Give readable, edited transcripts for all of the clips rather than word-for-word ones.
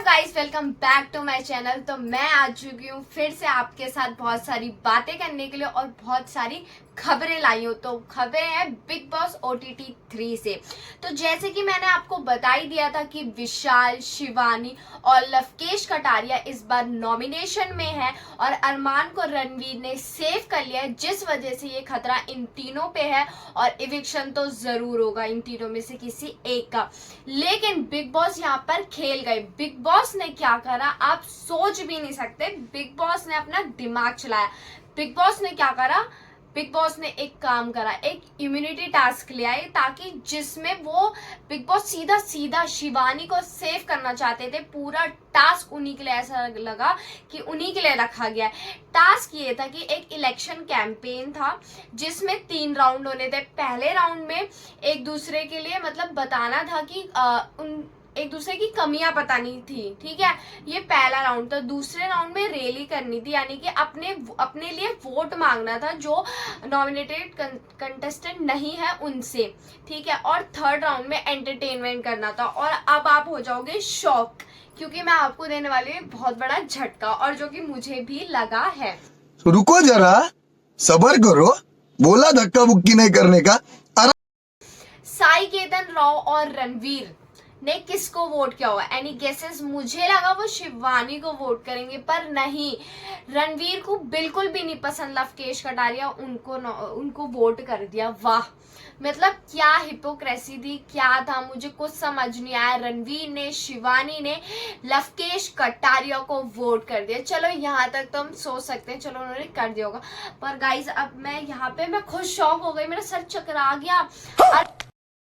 Guys, welcome back to my channel. तो मैं आ चुकी हूँ फिर से आपके साथ बहुत सारी बातें करने के लिए और बहुत सारी खबरें लाई हूँ। तो खबरें हैं बिग बॉस OTT 3 से। तो जैसे कि मैंने आपको बता ही दिया था कि विशाल, शिवानी और लवकेश कटारिया इस बार नॉमिनेशन में है और अरमान को रणवीर ने सेव कर लिया है, जिस वजह से ये खतरा इन तीनों पे है और इविक्शन तो जरूर होगा इन तीनों में से किसी एक का। लेकिन बिग बॉस यहाँ पर खेल गए। बिग बॉस ने क्या करा आप सोच भी नहीं सकते। बिग बॉस ने अपना दिमाग चलाया। बिग बॉस ने क्या करा, बिग बॉस ने एक काम करा, एक इम्यूनिटी टास्क ले आए, ताकि जिसमें वो बिग बॉस सीधा सीधा शिवानी को सेव करना चाहते थे। पूरा टास्क उन्हीं के लिए, ऐसा लगा कि उन्हीं के लिए रखा गया है। टास्क ये था कि एक इलेक्शन कैंपेन था जिसमें 3 राउंड होने थे। पहले राउंड में एक दूसरे के लिए मतलब बताना था कि एक दूसरे की कमियां बतानी थी, ठीक है, ये पहला राउंड था। दूसरे राउंड में रैली करनी थी, यानी कि अपने लिए वोट मांगना था जो नॉमिनेटेड कंटेस्टेंट नहीं है उनसे, ठीक है। और थर्ड राउंड में एंटरटेनमेंट करना था। और अब आप हो जाओगे शॉक, क्योंकि मैं आपको देने वाली हूँ बहुत बड़ा झटका, और जो कि मुझे भी लगा है। रुको जरा, सबर करो, बोला धक्का बुक्की नहीं करने का। साई केतन राव और रणवीर ने किसको वोट किया होगा? Any guesses? मुझे लगा वो शिवानी को वोट करेंगे, पर नहीं, रणवीर को बिल्कुल भी नहीं पसंद लवकेश कटारिया, उनको वोट कर दिया। वाह, मतलब क्या हिपोक्रेसी थी, क्या था, मुझे कुछ समझ नहीं आया। रणवीर ने, शिवानी ने लवकेश कटारिया को वोट कर दिया। चलो यहाँ तक तो हम सोच सकते हैं, चलो उन्होंने कर दिया होगा। पर गाइज अब मैं यहाँ पे मैं खुद शॉक हो गई, मेरा सर चकरा गया।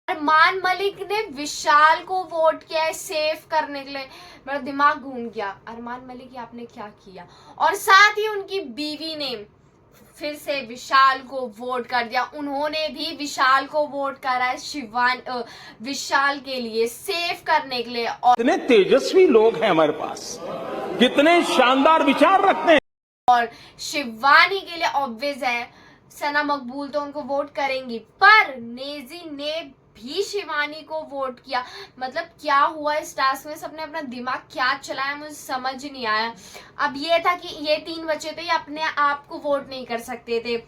अरमान मलिक ने विशाल को वोट किया है सेव करने के लिए। मेरा दिमाग घूम गया, अरमान मलिक ये आपने क्या किया? और साथ ही उनकी बीवी ने फिर से विशाल को वोट कर दिया। उन्होंने भी विशाल को वोट करा है विशाल के लिए सेव करने के लिए। और कितने तेजस्वी लोग हैं हमारे पास, कितने शानदार विचार रखते हैं। और शिवानी के लिए ऑब्वियस है, सना मकबूल तो उनको वोट करेंगी, पर नेजी ने भी शिवानी को वोट किया। मतलब क्या हुआ इस टास्क में? सबने अपना दिमाग क्या चलाया, मुझे समझ नहीं आया। अब ये था कि ये 3 बच्चे थे, ये अपने आप को वोट नहीं कर सकते थे,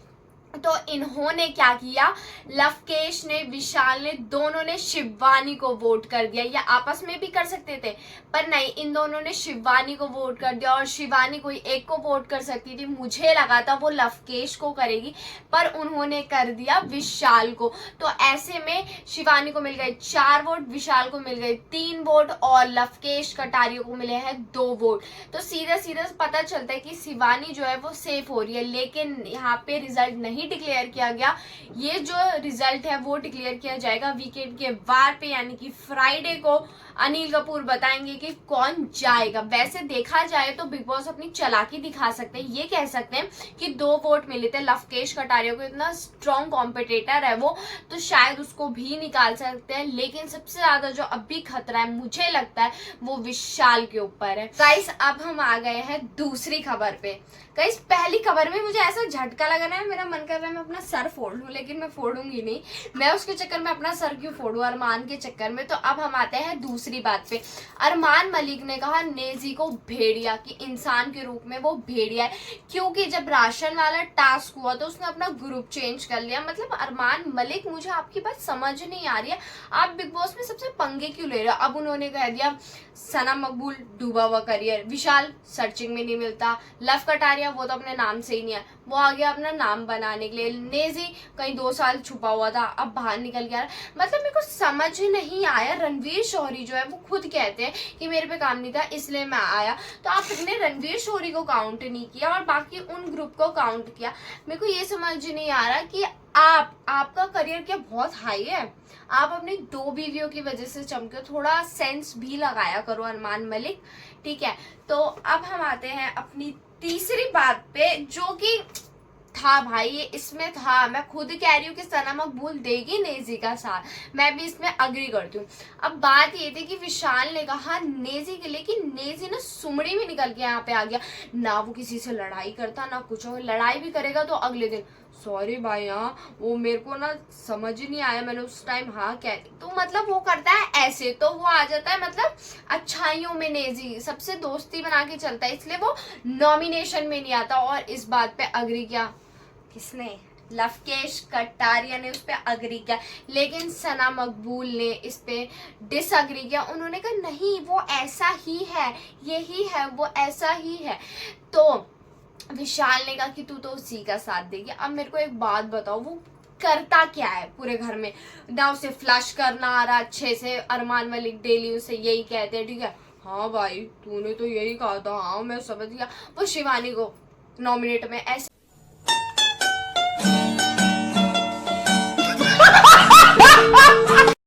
तो इन्होंने क्या किया, लवकेश ने, विशाल ने, दोनों ने शिवानी को वोट कर दिया। या आपस में भी कर सकते थे, पर नहीं, इन दोनों ने शिवानी को वोट कर दिया। और शिवानी कोई एक को वोट कर सकती थी, मुझे लगा था वो लवकेश को करेगी, पर उन्होंने कर दिया विशाल को। तो ऐसे में शिवानी को मिल गए 4 वोट, विशाल को मिल गए 3 वोट और लवकेश कटारिया को मिले हैं 2 वोट। तो सीधा सीधा पता चलता है कि शिवानी जो है वो सेफ हो रही है। लेकिन यहाँ पे रिजल्ट नहीं डिक्लेयर किया गया। ये जो रिजल्ट है वो डिक्लेयर किया जाएगा वीकेंड के वार पे, यानी कि फ्राइडे को अनिल कपूर बताएंगे कि कौन जाएगा। वैसे देखा जाए तो बिग बॉस अपनी चालाकी दिखा सकते हैं। ये कह सकते हैं कि 2 वोट मिले थे लवकेश कटारिया को, इतना स्ट्रॉन्ग कॉम्पिटिटर है वो, तो शायद उसको भी निकाल सकते हैं। लेकिन सबसे ज्यादा जो अभी खतरा है मुझे लगता है वो विशाल के ऊपर है। गाइस अब हम आ गए हैं दूसरी खबर पे। गाइस पहली खबर में मुझे ऐसा झटका लगा ना, मेरा मन कर रहा है मैं अपना सर फोड़ लूं, लेकिन मैं फोड़ूंगी नहीं। मैं उसके चक्कर में अपना सर क्यों फोड़ूं, अरमान के चक्कर में। तो अब हम आते हैं दूसरी बात पे। अरमान मलिक ने कहा नेजी को भेड़िया, कि इंसान के रूप में वो भेड़िया है, क्योंकि जब राशन वाला टास्क हुआ तो उसने अपना ग्रुप चेंज कर लिया। मतलब अरमान मलिक, मुझे आपकी बात समझ नहीं आ रही है, आप बिग बॉस में सबसे पंगे क्यों ले रहे हो? अब उन्होंने कह दिया सना मकबूल डूबा हुआ करियर, विशाल सर्चिंग में नहीं मिलता, लव कटारिया वो तो अपने नाम से ही नहीं है, वो आ गया अपना नाम बनाने के लिए, नेजी कहीं 2 साल छुपा हुआ था अब बाहर निकल गया। मतलब मेरे को समझ नहीं आया। रणवीर शौरी जो है वो खुद कहते हैं कि मेरे पे काम नहीं था इसलिए मैं आया, तो आपने रणवीर शौरी को काउंट नहीं किया और बाकी उन ग्रुप को काउंट किया। मेरे को ये समझ नहीं आ रहा कि आपका करियर क्या बहुत हाई है? आप अपनी 2 बीवियों की वजह से चमके, थोड़ा सेंस भी लगाया करो अरमान मलिक, ठीक है। तो अब हम आते हैं अपनी तीसरी बात पे, जो कि था भाई, ये इसमें था, मैं खुद कह रही हूँ कि सना मकबूल देगी नेजी का साथ, मैं भी इसमें अग्री करती हूँ। अब बात ये थी कि विशाल ने कहा नेजी के लिए कि नेजी ना सुमड़ी में निकल के यहाँ पे आ गया, ना वो किसी से लड़ाई करता ना कुछ, और लड़ाई भी करेगा तो अगले दिन सॉरी भाई, हाँ वो मेरे को ना समझ ही नहीं आया, मैंने उस टाइम हाँ कह दी। तो मतलब वो करता है ऐसे, तो वो आ जाता है मतलब अच्छाइयों में नेजी, सबसे दोस्ती बना के चलता है, इसलिए वो नॉमिनेशन में नहीं आता। और इस बात पे अग्री किया किसने? लवकेश कटारिया ने उस पर अग्री किया, लेकिन सना मकबूल ने इस पे डिसअग्री किया। उन्होंने कहा नहीं वो ऐसा ही है, यही है वो ऐसा ही है। तो विशाल ने कहा कि तू तो उसी का साथ देगी। अब मेरे को एक बात बताओ, वो करता क्या है पूरे घर में? ना उसे फ्लश करना आ रहा अच्छे से, अरमान मलिक डेली उसे यही कहते हैं, ठीक है हाँ भाई तूने तो यही कहा था, हाँ मैं समझ गया। वो शिवानी को नॉमिनेट में ऐसे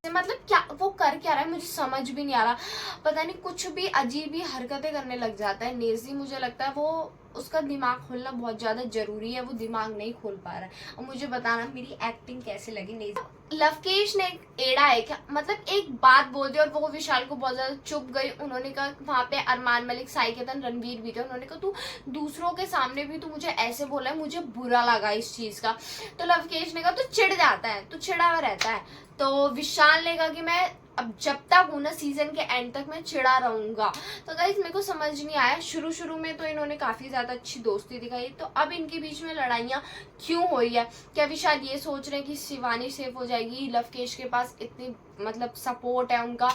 मतलब क्या वो कर क्या रहा है, मुझे समझ भी नहीं आ रहा। पता नहीं कुछ भी अजीब ही हरकतें करने लग जाता है नेजी। मुझे लगता है वो उसका दिमाग खोलना बहुत ज्यादा जरूरी है, वो दिमाग नहीं खोल पा रहा है। और मुझे बताना मेरी एक्टिंग कैसे लगी नेजी। लवकेश ने एड़ा है क्या, मतलब एक बात बोल दी और वो विशाल को बहुत ज्यादा चुप गई। उन्होंने कहा वहां पे अरमान मलिक, साई केतन, रणवीर भी थे, उन्होंने कहा तू दूसरों के सामने भी तू मुझे ऐसे बोला है, मुझे बुरा लगा इस चीज का। तो लवकेश ने कहा तू चिढ़ जाता है, तू चिढ़ा हुआ रहता है। तो विशाल ने कहा कि मैं अब जब तक हूं ना सीजन के एंड तक मैं चिढ़ा रहूंगा। तो गाइस मेरे को समझ नहीं आया, शुरू में तो इन्होंने काफी ज्यादा अच्छी दोस्ती दिखाई, तो अब इनके बीच में लड़ाइयाँ क्यों हो रही है? क्या विशाल ये सोच रहे हैं कि शिवानी सेफ हो जाएगी, लवकेश के पास इतनी मतलब सपोर्ट है उनका,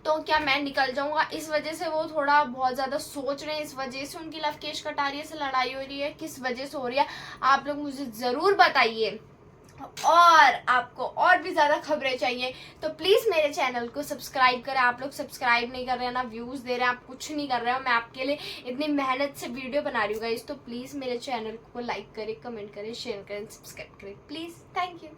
तो क्या मैं निकल जाऊंगा? इस वजह से वो थोड़ा बहुत ज्यादा सोच रहे हैं, इस वजह से उनकी लवकेश कटारिया से लड़ाई हो रही है। किस वजह से हो रही है आप लोग मुझे जरूर बताइए। और आपको और भी ज्यादा खबरें चाहिए तो प्लीज मेरे चैनल को सब्सक्राइब करें। आप लोग सब्सक्राइब नहीं कर रहे हैं ना, व्यूज दे रहे हैं, आप कुछ नहीं कर रहे हो। मैं आपके लिए इतनी मेहनत से वीडियो बना रही हूँ गाइस, तो प्लीज मेरे चैनल को लाइक करें, कमेंट करें, शेयर करें, सब्सक्राइब करें प्लीज। Thank you.